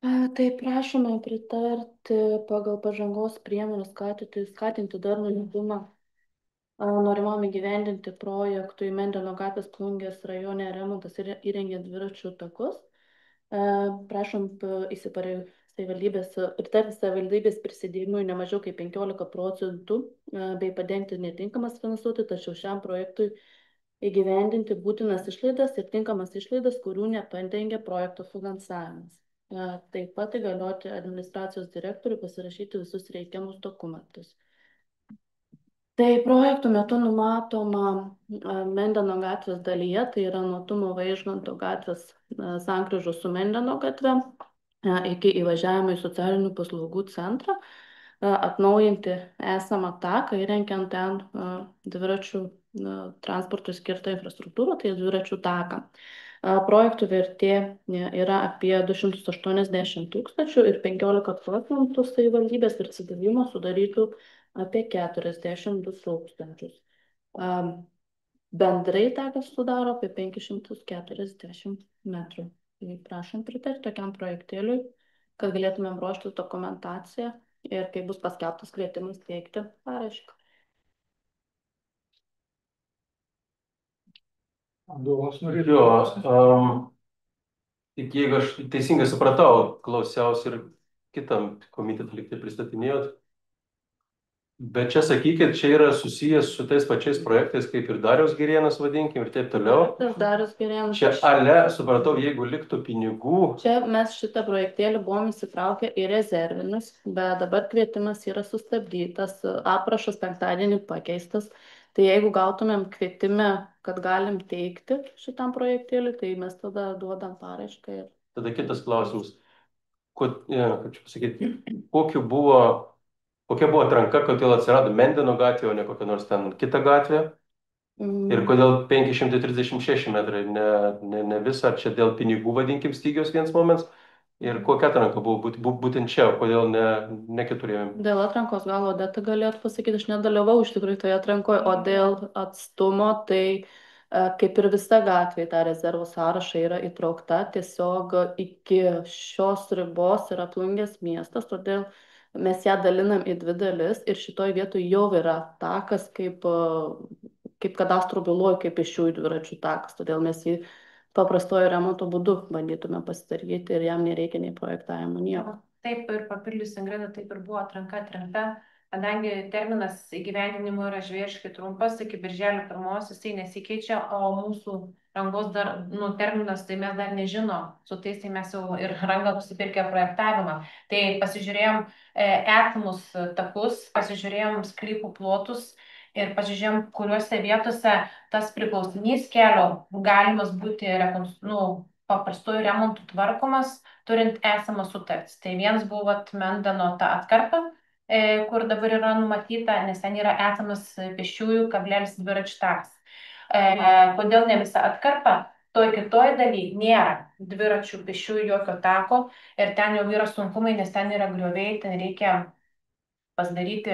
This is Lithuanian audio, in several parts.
Tai prašome pritarti pagal pažangos priemonės skatinti darnų judumą. Norimam įgyvendinti projektui Mendeno gatvės Plungės rajone remontas ir įrengė dviračių takus. Prašom pritarti savivaldybės prisidėjimui ne mažiau kaip 15% bei padengti netinkamas finansuoti, tačiau šiam projektui įgyvendinti būtinas išlaidas ir tinkamas išlaidas, kurių nepadengia projekto finansavimas. Taip pat įgalioti administracijos direktoriui pasirašyti visus reikiamus dokumentus. Tai projektų metu numatoma Mendeno gatvės dalyje, tai yra nuo Tumo Vaižganto gatvės sankryžos su Mendeno gatve iki įvažiavimo į socialinių paslaugų centrą, atnaujinti esamą taką, įrengiant ten dviračių transportui skirtą infrastruktūrą, tai dviračių taką. Projektų vertė yra apie 280 tūkstančių ir 15% savivaldybės atsidavimo sudarytų apie 42 tūkstančius. Bendrai takas sudaro apie 540 metrų. Tai prašom pritarti tokiam projektėliui, kad galėtumėm ruoštis dokumentaciją ir kai bus paskelbtas kvietimas teikti paraišką. Adomas norėtų. Tik jeigu aš teisingai supratau, klausiausi ir kitam komitetui liktai pristatinėjot. Bet čia sakykit, čia yra susijęs su tais pačiais projektais, kaip ir Dariaus Girėnas, vadinkim, ir taip toliau. Dariaus Girėnas. Čia supratau, jeigu liktų pinigų. Čia mes šitą projektėlį buvom įsitraukę į rezervinius, bet dabar kvietimas yra sustabdytas, aprašas penktadienį pakeistas. Tai jeigu gautumėm kvietimą, kad galim teikti šitam projektėlį, tai mes tada duodam paraišką. Tada kitas klausimas. Kaip čia pasakyti, kokia buvo atranka, kodėl atsirado Mendeno gatvė, o ne kokia nors ten kita gatvė? Ir kodėl 536 metrai, ne visa, ar čia dėl pinigų, vadinkim, stygiaus vienas momentas? Ir kokia atranka buvo būtent čia, kodėl ne kiturėjom? Dėl atrankos gal Odeta galėtų pasakyti, aš nedalyvau iš tikrųjų toje atrankoje, o dėl atstumo, tai kaip ir visa gatvė, ta rezervų sąrašai yra įtraukta, tiesiog iki šios ribos yra Plungės miestas, todėl mes ją dalinam į dvi dalis ir šitoj vietoj jau yra takas kaip kadastro byloj, kaip pėsčiųjų dviračių takas, todėl mes jį paprastojo remonto būdu bandytume pasidaryti ir jam nereikia nei projektavimo nieko. Taip ir papildys Ingrida, taip ir buvo atranka, kadangi terminas įgyvendinimo yra žvėriškai trumpas, iki birželio 1 jisai nesikeičia, o mūsų rangos terminas, tai mes dar nežinom, su tais tai mes jau ir rangą nusipirkę projektavimą. Tai pasižiūrėjom esamus takus, pasižiūrėjom sklypų plotus ir pasižiūrėjom, kuriuose vietose tas priklausinys kelio galimas būti paprastojų remontų tvarkomas, turint esamą sutartį. Tai vienas buvo Mendeno ta atkarpa, kur dabar yra numatyta, nes ten yra esamas pėsčiųjų dviračių takas. Kodėl ne visa atkarpa? Toj kitoj daly nėra dviračių pėsčiųjų jokio tako ir ten jau yra sunkumai, nes ten yra grioviai, ten reikia pasidaryti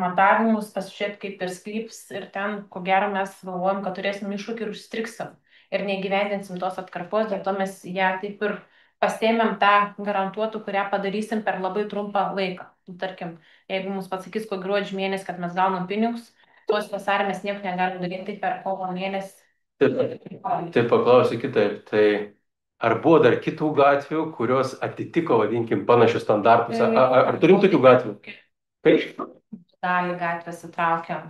matavimus, pasižiūrėti kaip ir sklyps ir ten, ko gero, mes galvojam, kad turėsim iššūkį ir užstriksim ir neįgyvendinsim tos atkarpos, dėl to mes ją taip ir pasėmėm tą garantuotų, kurią padarysim per labai trumpą laiką. Tarkim, jeigu mums pasakys, ko gruodžio mėnesį, kad mes gaunam pinigus, tos vasarį mes nieko negalim daryti, tai per kovo mėnesį. Taip paklausiu kitaip, tai ar buvo dar kitų gatvių, kurios atitiko, vadinkim, panašius standartus? Ar turim tokių gatvių? Kaip? Dalį gatvės įtraukiam.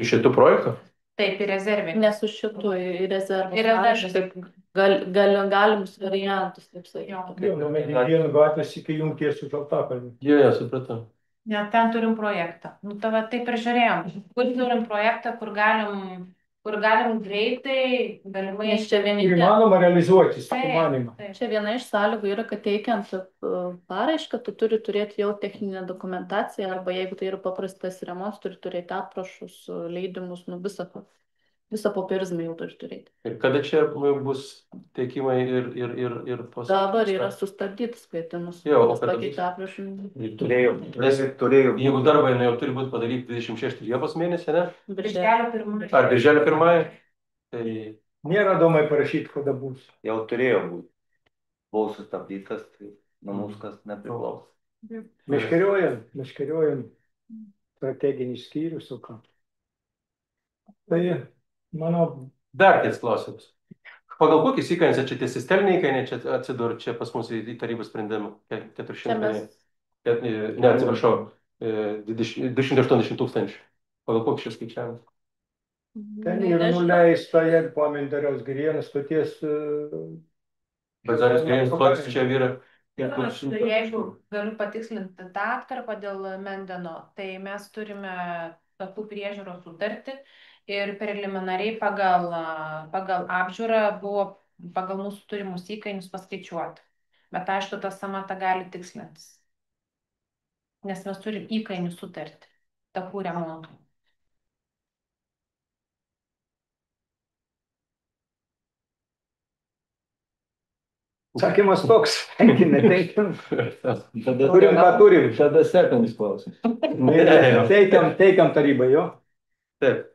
Iš šitų projektų? Taip, į rezervinį. Nes už šitų į rezervą. Galimus variantus, taip sakyti. Nuo Medikėnų gatvės iki Jungties su Žaltakalniu. Jo, supratau. Ne, ten turim projektą. Taip ir žiūrėjom. Kur turim projektą, kur galim greitai, galimai. Nes čia Įmanoma realizuoti, sumanymą. Čia viena iš sąlygų yra, kad teikiant paraišką, tu turi turėti jau techninę dokumentaciją, arba jeigu tai yra paprastas remontas, turi turėti aprašus, leidimus, visą popierizmą jau turi turėti. Ir kada čia bus teikimai ir Dabar yra sustabdytas kvietimus. Jo, o kada pakeitė aprašų. Turėjau. Jeigu darbai jau turi būti padaryti 26 Liepos mėnesį, ne? Birželio 1. Ar birželio 1? Tai Nėra domai parašyti, kada bus. Jau turėjo būti. Buvau sustabdytas. Tai... nuo mūsų kas nepriklauso. Meškeriojam strateginis skyrius, o ką. Tai, mano, Dar kitas klausimas. Pagal kokį įkainį čia tie sisteminiai įkainiai čia atsidur čia pas mus į tarybos sprendimą? 400, ne, atsiprašau, 280 tūkstančių. Pagal kokį šis skaičiavimas? ten yra nuleista, jeigu pamindariaus Girėnas stoties. Bazarijos Girėnas stotis čia yra. Jeigu galiu patikslinti tą atkarpą dėl Mendeno, tai mes turime takų priežiūros sutartį ir preliminariai pagal apžiūrą buvo pagal mūsų turimus įkainius paskaičiuoti. Bet aišku, ta samata gali tikslintis, nes mes turim įkainių sutartį takų remontui. Sakymas toks, tenkinė. Turim, ką turim. Tada sekantis klausimas. Teikiam tarybai, jo. Taip.